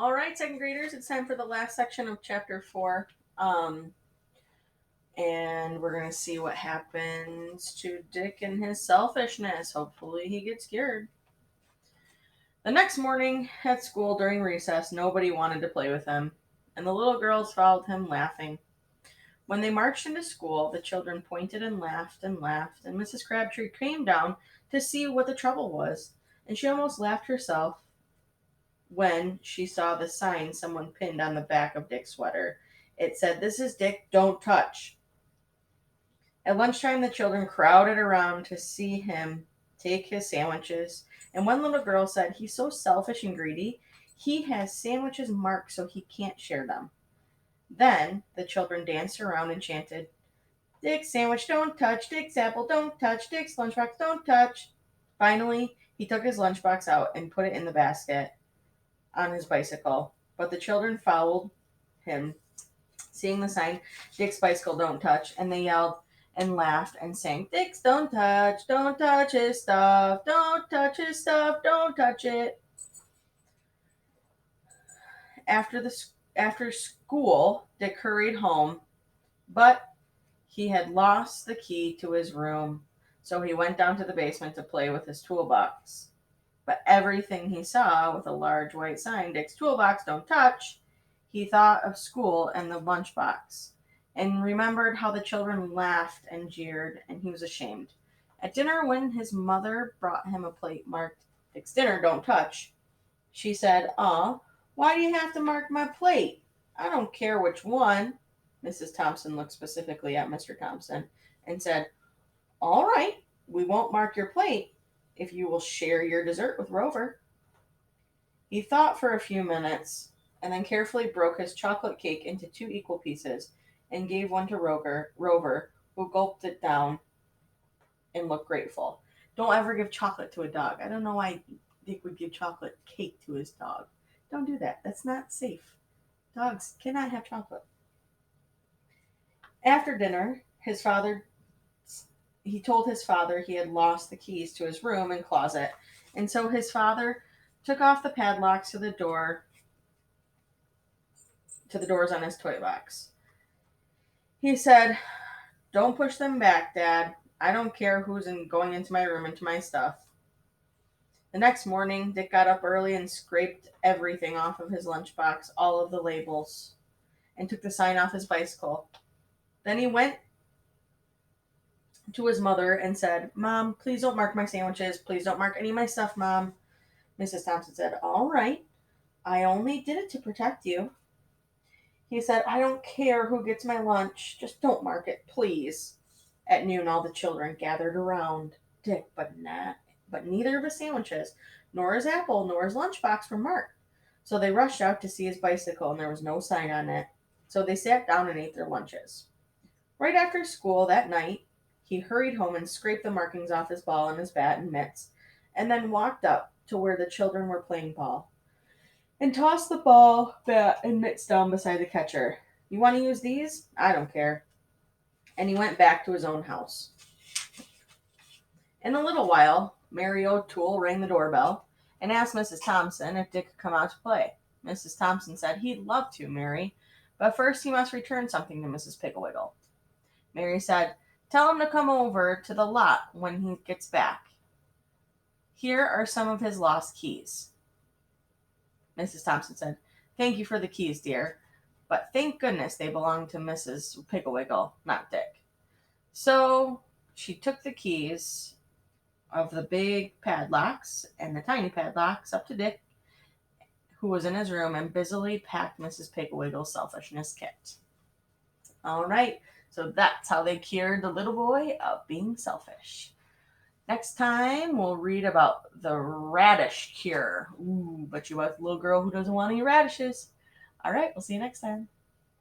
All right, second graders, it's time for the last section of chapter 4. Um, and we're going to see what happens to Dick and his selfishness. Hopefully, he gets cured. The next morning at school during recess, nobody wanted to play with him, and the little girls followed him laughing. When they marched into school, the children pointed and laughed, and Mrs. Crabtree came down to see what the trouble was, and she almost laughed herself when she saw the sign someone pinned on the back of Dick's sweater. It said, "This is Dick, don't touch." At lunchtime, the children crowded around to see him take his sandwiches, and one little girl said, "He's so selfish and greedy. He has sandwiches marked so he can't share them." Then the children danced around and chanted, "Dick's sandwich, don't touch. Dick's apple, don't touch. Dick's lunchbox, don't touch." Finally, he took his lunchbox out and put it in the basket on his bicycle, but the children followed him, seeing the sign, "Dick's bicycle, don't touch," and they yelled and laughed and sang, "Dick's don't touch his stuff, don't touch his stuff, don't touch it." After school, Dick hurried home, but he had lost the key to his room, so he went down to the basement to play with his toolbox. But everything he saw with a large white sign, "Dick's toolbox, don't touch," he thought of school and the lunchbox, and remembered how the children laughed and jeered, and he was ashamed. At dinner, when his mother brought him a plate marked, "Dick's dinner, don't touch," she said, "Aw, why do you have to mark my plate? I don't care which one." Mrs. Thompson looked specifically at Mr. Thompson and said, "All right, we won't mark your plate if you will share your dessert with Rover." He thought for a few minutes and then carefully broke his chocolate cake into two equal pieces and gave one to Rover, who gulped it down and looked grateful. Don't ever give chocolate to a dog. I don't know why Dick would give chocolate cake to his dog. Don't do that. That's not safe. Dogs cannot have chocolate. After dinner, he told his father he had lost the keys to his room and closet, and so his father took off the padlocks to the doors on his toy box. He said, "Don't push them back, Dad. I don't care going into my room and to my stuff." The next morning, Dick got up early and scraped everything off of his lunchbox, all of the labels, and took the sign off his bicycle. Then he went to his mother and said, "Mom, please don't mark my sandwiches. Please don't mark any of my stuff, Mom." Mrs. Thompson said, "All right. I only did it to protect you." He said, "I don't care who gets my lunch. Just don't mark it, please." At noon, all the children gathered around Dick, but neither of his sandwiches, nor his apple, nor his lunchbox were marked. So they rushed out to see his bicycle, and there was no sign on it. So they sat down and ate their lunches. Right after school that night, he hurried home and scraped the markings off his ball and his bat and mitts, and then walked up to where the children were playing ball and tossed the ball, bat, and mitts down beside the catcher. "You want to use these? I don't care." And he went back to his own house. In a little while, Mary O'Toole rang the doorbell and asked Mrs. Thompson if Dick could come out to play. Mrs. Thompson said he'd love to, Mary, but first he must return something to Mrs. Piggle-Wiggle. Mary said, "Tell him to come over to the lot when he gets back. Here are some of his lost keys." Mrs. Thompson said, "Thank you for the keys, dear, but thank goodness they belong to Mrs. Piggle-Wiggle, not Dick." So she took the keys of the big padlocks and the tiny padlocks up to Dick, who was in his room, and busily packed Mrs. Piggle-Wiggle's selfishness kit. All right, so that's how they cured the little boy of being selfish. Next time, we'll read about the radish cure. Ooh, but you want a little girl who doesn't want any radishes. All right, we'll see you next time.